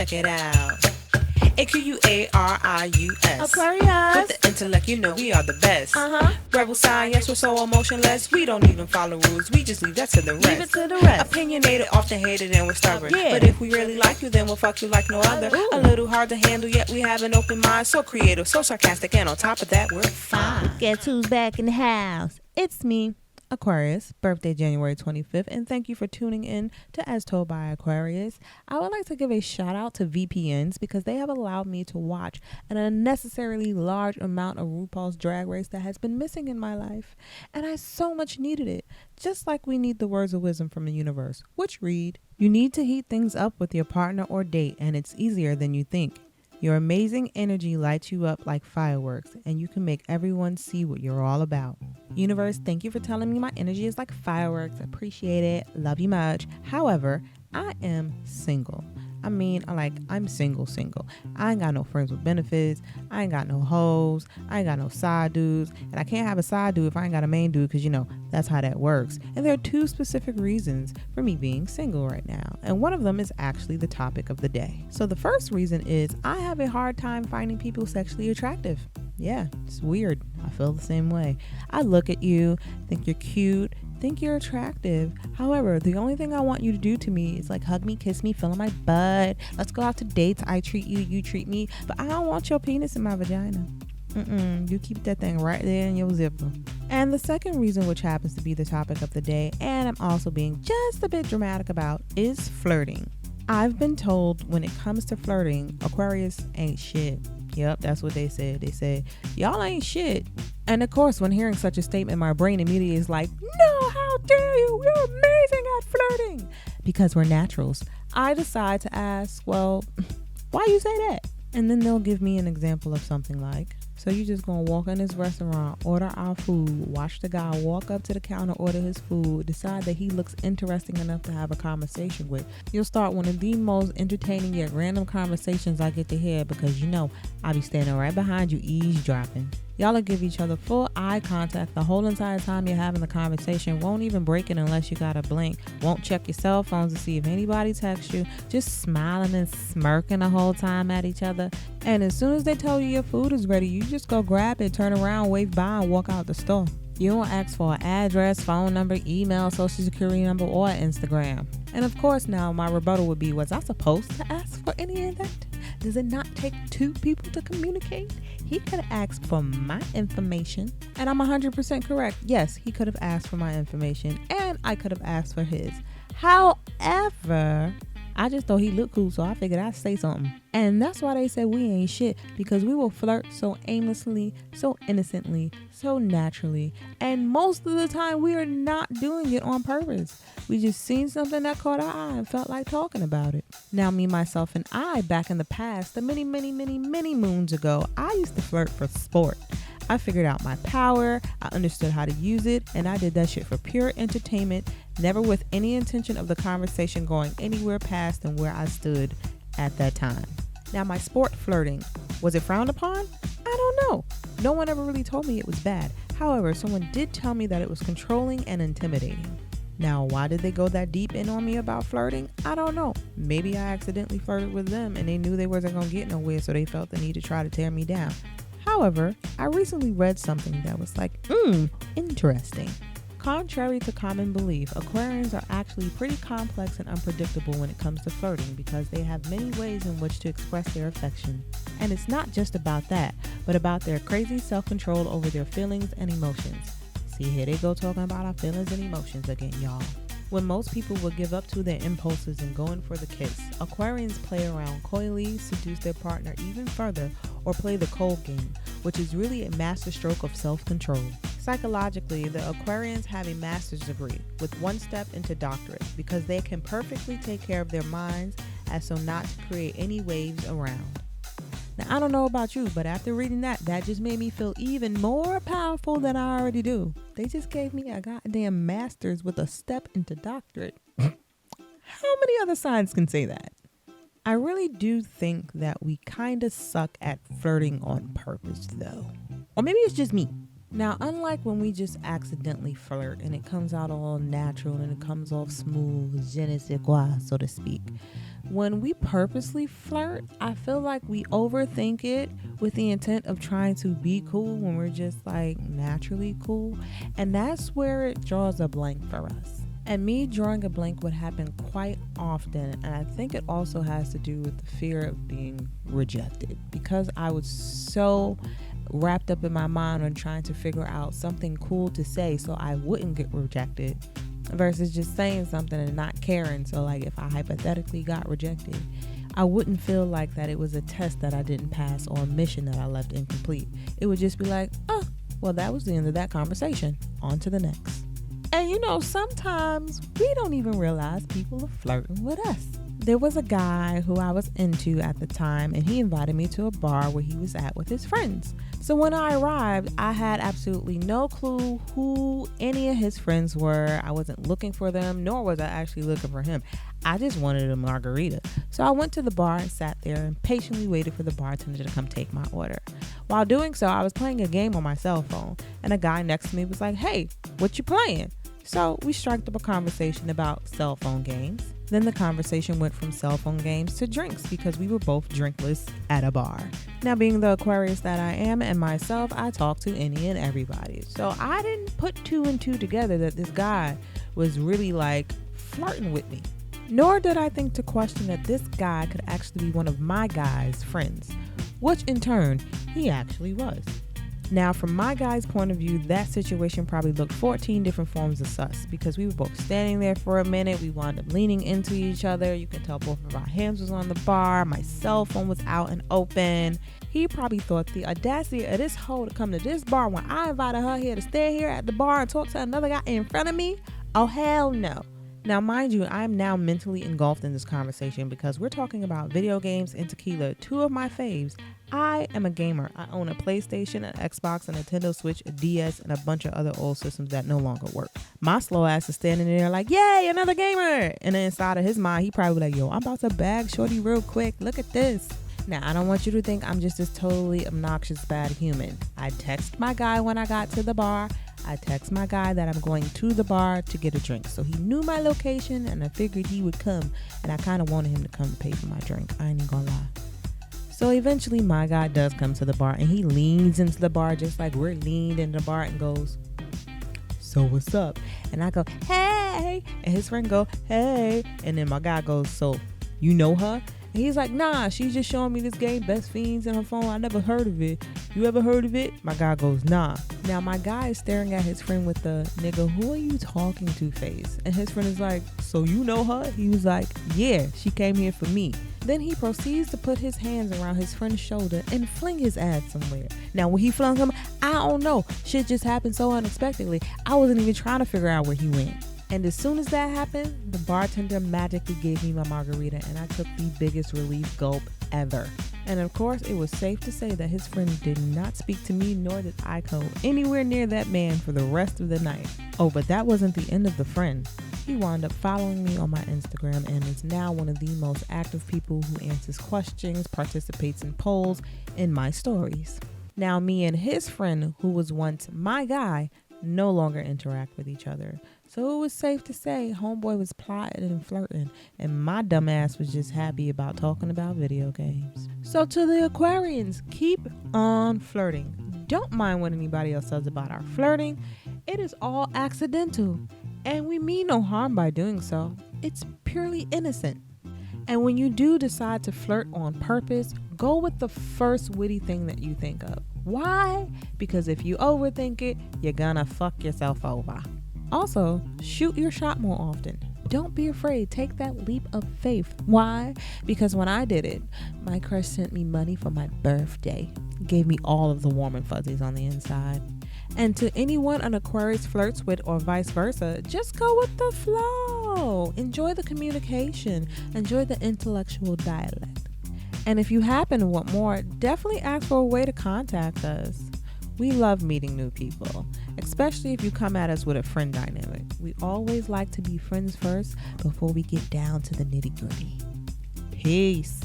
check it out. Aquarius. Aquarius. With the intellect, you know we are the best. Uh-huh. Rebel science, we're so emotionless. We don't even follow rules, we just leave that to the rest. Leave it to the rest. Opinionated, often hated, and we're stubborn. Yeah. But if we really like you, then we'll fuck you like no other. Ooh. A little hard to handle, yet we have an open mind. So creative, so sarcastic, and on top of that, we're fine. Guess who's back in the house? It's me, Aquarius, birthday January 25th, and thank you for tuning in to As Told by Aquarius. I would like to give a shout out to VPNs because they have allowed me to watch an unnecessarily large amount of RuPaul's Drag Race that has been missing in my life, and I so much needed it, just like we need the words of wisdom from the universe, which read, "You need to heat things up with your partner or date, and it's easier than you think. Your amazing energy lights you up like fireworks, and you can make everyone see what you're all about." Universe, thank you for telling me my energy is like fireworks. Appreciate it. Love you much. However, I am single. I'm single. I ain't got no friends with benefits. I ain't got no hoes. I ain't got no side dudes. And I can't have a side dude if I ain't got a main dude because, that's how that works. And there are two specific reasons for me being single right now. And one of them is actually the topic of the day. So the first reason is I have a hard time finding people sexually attractive. Yeah, it's weird. I feel the same way. I look at you, think you're cute, think you're attractive. However, the only thing I want you to do to me is like hug me, kiss me, fill in my butt. Let's go out to dates. I treat you, you treat me. But I don't want your penis in my vagina. You keep that thing right there in your zipper. And the second reason, which happens to be the topic of the day, and I'm also being just a bit dramatic about, is flirting. I've been told when it comes to flirting, Aquarius ain't shit. Yep, that's what they said. They said, y'all ain't shit. And of course, when hearing such a statement, my brain immediately is like, no, how dare you? You're amazing at flirting. Because we're naturals. I decide to ask, well, why you say that? And then they'll give me an example of something like, so you just gonna walk in this restaurant, order our food, watch the guy walk up to the counter, order his food, decide that he looks interesting enough to have a conversation with. You'll start one of the most entertaining yet random conversations I get to hear because I be standing right behind you eavesdropping. Y'all will give each other full eye contact the whole entire time you're having the conversation. Won't even break it unless you gotta blink. Won't check your cell phones to see if anybody texts you. Just smiling and smirking the whole time at each other. And as soon as they tell you your food is ready, you just go grab it, turn around, wave by, and walk out the store. You won't ask for an address, phone number, email, social security number, or Instagram. And of course now my rebuttal would be, was I supposed to ask for any of that? Does it not take two people to communicate? He could have asked for my information, and I'm 100% correct. Yes, he could have asked for my information, and I could have asked for his. However, I just thought he looked cool, so I figured I'd say something. And that's why they said we ain't shit, because we will flirt so aimlessly, so innocently, so naturally. And most of the time, we are not doing it on purpose. We just seen something that caught our eye and felt like talking about it. Now, me, myself, and I, back in the past, the many moons ago, I used to flirt for sport. I figured out my power, I understood how to use it, and I did that shit for pure entertainment, never with any intention of the conversation going anywhere past than where I stood at that time. Now, my sport flirting, was it frowned upon? I don't know. No one ever really told me it was bad. However, someone did tell me that it was controlling and intimidating. Now, why did they go that deep in on me about flirting? I don't know. Maybe I accidentally flirted with them and they knew they wasn't going to get nowhere, so they felt the need to try to tear me down. However, I recently read something that was like, interesting. Contrary to common belief, Aquarians are actually pretty complex and unpredictable when it comes to flirting because they have many ways in which to express their affection. And it's not just about that, but about their crazy self-control over their feelings and emotions. See, here they go talking about our feelings and emotions again, y'all. When most people would give up to their impulses and go in for the kiss, Aquarians play around coyly, seduce their partner even further, or play the cold game, which is really a masterstroke of self-control. Psychologically, the Aquarians have a master's degree with one step into doctorate because they can perfectly take care of their minds as so not to create any waves around. Now, I don't know about you, but after reading that just made me feel even more powerful than I already do. They just gave me a goddamn master's with a step into doctorate. How many other signs can say that? I really do think that we kind of suck at flirting on purpose, though. Or maybe it's just me. Now, unlike when we just accidentally flirt and it comes out all natural and it comes off smooth, je ne sais quoi, so to speak, when we purposely flirt, I feel like we overthink it with the intent of trying to be cool when we're just like naturally cool. And that's where it draws a blank for us. And me drawing a blank would happen quite often. And I think it also has to do with the fear of being rejected, because I was so wrapped up in my mind on trying to figure out something cool to say so I wouldn't get rejected, versus just saying something and not caring. So like if I hypothetically got rejected, I wouldn't feel like that it was a test that I didn't pass or a mission that I left incomplete. It would just be like, oh, well, that was the end of that conversation. On to the next. And sometimes we don't even realize people are flirting with us. There was a guy who I was into at the time, and he invited me to a bar where he was at with his friends. So when I arrived, I had absolutely no clue who any of his friends were. I wasn't looking for them, nor was I actually looking for him. I just wanted a margarita. So I went to the bar and sat there and patiently waited for the bartender to come take my order. While doing so, I was playing a game on my cell phone, and a guy next to me was like, "Hey, what you playing?" So we struck up a conversation about cell phone games. Then the conversation went from cell phone games to drinks, because we were both drinkless at a bar. Now, being the Aquarius that I am and myself, I talk to any and everybody. So I didn't put two and two together that this guy was really like flirting with me. Nor did I think to question that this guy could actually be one of my guy's friends, which in turn, he actually was. Now, from my guy's point of view, that situation probably looked 14 different forms of sus, because we were both standing there for a minute. We wound up leaning into each other. You can tell both of our hands was on the bar. My cell phone was out and open. He probably thought the audacity of this hoe to come to this bar when I invited her here to stand here at the bar and talk to another guy in front of me. Oh, hell no. Now, mind you, I'm now mentally engulfed in this conversation because we're talking about video games and tequila, two of my faves. I am a gamer. I own a PlayStation, an Xbox, a Nintendo Switch, a DS, and a bunch of other old systems that no longer work. My slow ass is standing there like, yay, another gamer. And then inside of his mind, he probably like, yo, I'm about to bag shorty real quick. Look at this. Now, I don't want you to think I'm just this totally obnoxious bad human. I text my guy when I got to the bar. I text my guy that I'm going to the bar to get a drink. So he knew my location, and I figured he would come. And I kind of wanted him to come to pay for my drink. I ain't even gonna lie. So eventually my guy does come to the bar, and he leans into the bar just like we're leaned in the bar and goes, so what's up? And I go, hey. And his friend go, hey. And then my guy goes, so you know her? And he's like, nah, she's just showing me this game, Best Fiends, in her phone. I never heard of it. You ever heard of it? My guy goes, nah. Now my guy is staring at his friend with the nigga, who are you talking to face? And his friend is like, so you know her? He was like, yeah, she came here for me. Then he proceeds to put his hands around his friend's shoulder and fling his ass somewhere. Now when he flung him, I don't know. Shit just happened so unexpectedly. I wasn't even trying to figure out where he went. And as soon as that happened, the bartender magically gave me my margarita, and I took the biggest relief gulp ever. And of course, it was safe to say that his friend did not speak to me, nor did I go anywhere near that man for the rest of the night. Oh, but that wasn't the end of the friend. He wound up following me on my Instagram and is now one of the most active people who answers questions, participates in polls, in my stories. Now, me and his friend, who was once my guy, no longer interact with each other. So it was safe to say homeboy was plotting and flirting, and my dumb ass was just happy about talking about video games. So to the Aquarians, keep on flirting. Don't mind what anybody else says about our flirting. It is all accidental, and we mean no harm by doing so. It's purely innocent. And when you do decide to flirt on purpose, go with the first witty thing that you think of. Why? Because if you overthink it, you're gonna fuck yourself over. Also, shoot your shot more often. Don't be afraid. Take that leap of faith. Why? Because when I did it, my crush sent me money for my birthday. Gave me all of the warm and fuzzies on the inside. And to anyone an Aquarius flirts with or vice versa, just go with the flow. Enjoy the communication. Enjoy the intellectual dialect. And if you happen to want more, definitely ask for a way to contact us. We love meeting new people, especially if you come at us with a friend dynamic. We always like to be friends first before we get down to the nitty-gritty. Peace.